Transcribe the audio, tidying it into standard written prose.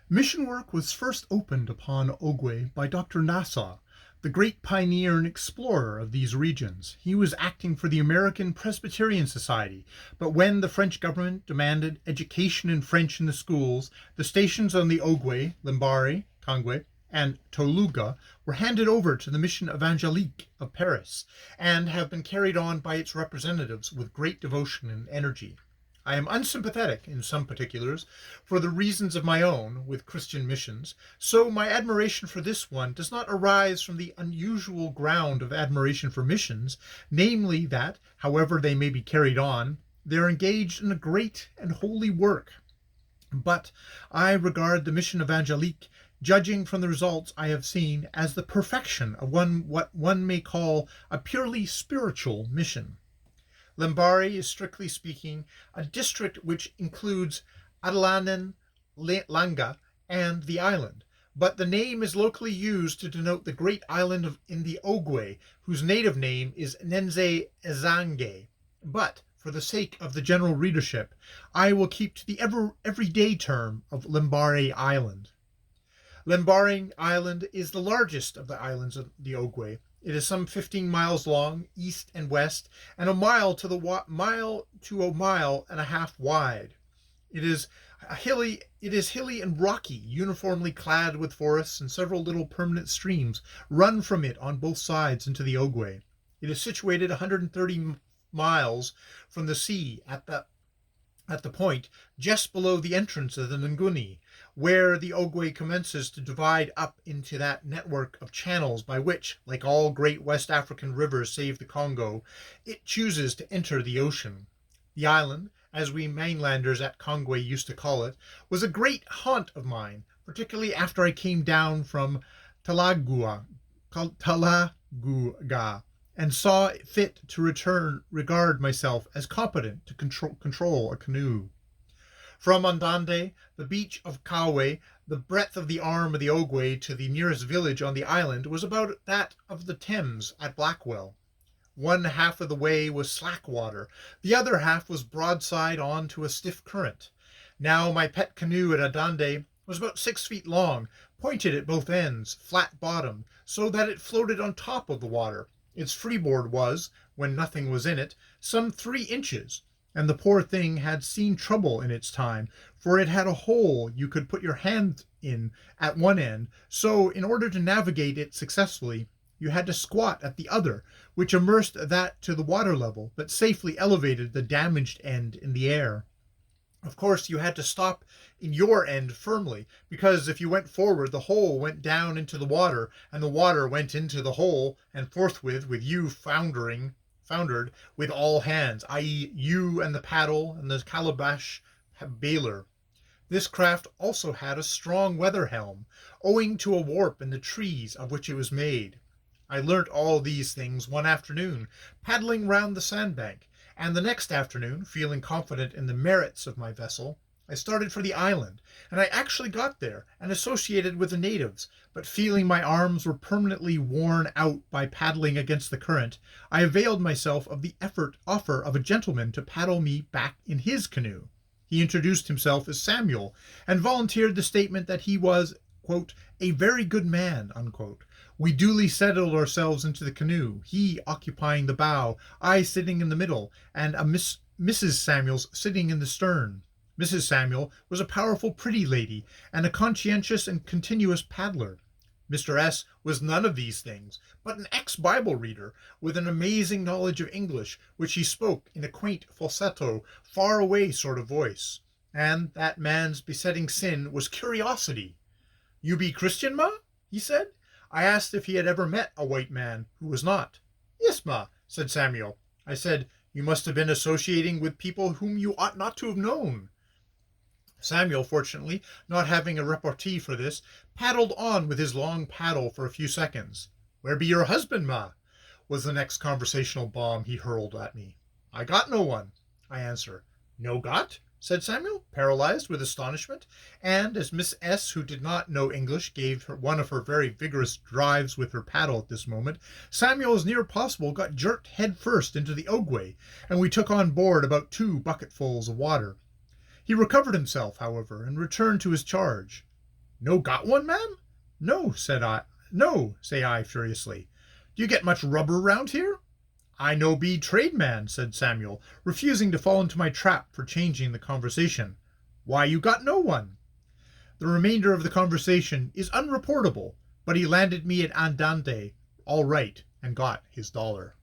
Mission work was first opened upon Ogwe by Dr. Nassau, the great pioneer and explorer of these regions. He was acting for the American Presbyterian Society, but when the French government demanded education in French in the schools, the stations on the Ogwe, Lmbrn, Kangwe, and Toluga were handed over to the Mission Evangelique of Paris and have been carried on by its representatives with great devotion and energy. I am unsympathetic in some particulars, for the reasons of my own, with Christian missions, so my admiration for this one does not arise from the unusual ground of admiration for missions, namely that, however they may be carried on, they are engaged in a great and holy work. But I regard the Mission Evangelique, judging from the results I have seen, as the perfection of what one may call a purely spiritual mission. Lmbrn is, strictly speaking, a district which includes Adelanen, Langa, and the island, but the name is locally used to denote the great island in the Ogwe, whose native name is Nenze Ezange. But, for the sake of the general readership, I will keep to the everyday term of Lmbrn Island. Lmbrn Island is the largest of the islands of the Ogwe. It is some 15 miles long, east and west, and a mile to a mile and a half wide. It is hilly and rocky, uniformly clad with forests, and several little permanent streams run from it on both sides into the Ogwe. It is situated 130 miles from the sea at the point just below the entrance of the Nguni, where the Ogwe commences to divide up into that network of channels by which, like all great West African rivers save the Congo, it chooses to enter the ocean. The island, as we mainlanders at Kongwe used to call it, was a great haunt of mine, particularly after I came down from Talaguga, and saw it fit to regard myself as competent to control a canoe. From Andande, the beach of Kawe, the breadth of the arm of the Ogwe to the nearest village on the island was about that of the Thames at Blackwell. One half of the way was slack water, the other half was broadside on to a stiff current. Now my pet canoe at Andande was about 6 feet long, pointed at both ends, flat-bottomed, so that it floated on top of the water. Its freeboard was, when nothing was in it, some 3 inches, and the poor thing had seen trouble in its time, for it had a hole you could put your hand in at one end, so in order to navigate it successfully, you had to squat at the other, which immersed that to the water level, but safely elevated the damaged end in the air. Of course, you had to stop in your end firmly, because if you went forward, the hole went down into the water, and the water went into the hole, and forthwith, with you foundered with all hands, i.e. you and the paddle and the calabash bailer. This craft also had a strong weather helm, owing to a warp in the trees of which it was made. I learnt all these things one afternoon, paddling round the sandbank, and the next afternoon, feeling confident in the merits of my vessel, I started for the island, and I actually got there and associated with the natives, but feeling my arms were permanently worn out by paddling against the current, I availed myself of the offer of a gentleman to paddle me back in his canoe. He introduced himself as Samuel, and volunteered the statement that he was, quote, a very good man, unquote. We duly settled ourselves into the canoe, he occupying the bow, I sitting in the middle, and Mrs. Samuels sitting in the stern. Mrs. Samuel was a powerful, pretty lady, and a conscientious and continuous paddler. Mr. S. was none of these things, but an ex-Bible reader, with an amazing knowledge of English, which he spoke in a quaint falsetto, far-away sort of voice. And that man's besetting sin was curiosity. "You be Christian, ma?" he said. I asked if he had ever met a white man who was not. "Yes, ma," said Samuel. I said, "You must have been associating with people whom you ought not to have known." Samuel, fortunately, not having a repartee for this, paddled on with his long paddle for a few seconds. "Where be your husband, ma?" was the next conversational bomb he hurled at me. "I got no one," I answer. "No got?" said Samuel, paralyzed with astonishment, and as Miss S., who did not know English, gave her one of her very vigorous drives with her paddle at this moment, Samuel, as near possible, got jerked head first into the Ogwe, and we took on board about 2 bucketfuls of water. He recovered himself, however, and returned to his charge. No got one, ma'am? No, said I. No, say I furiously. Do you get much rubber round here? I no be trademan, said Samuel, refusing to fall into my trap for changing the conversation. Why you got no one? The remainder of the conversation is unreportable, but he landed me at Andante all right and got his dollar.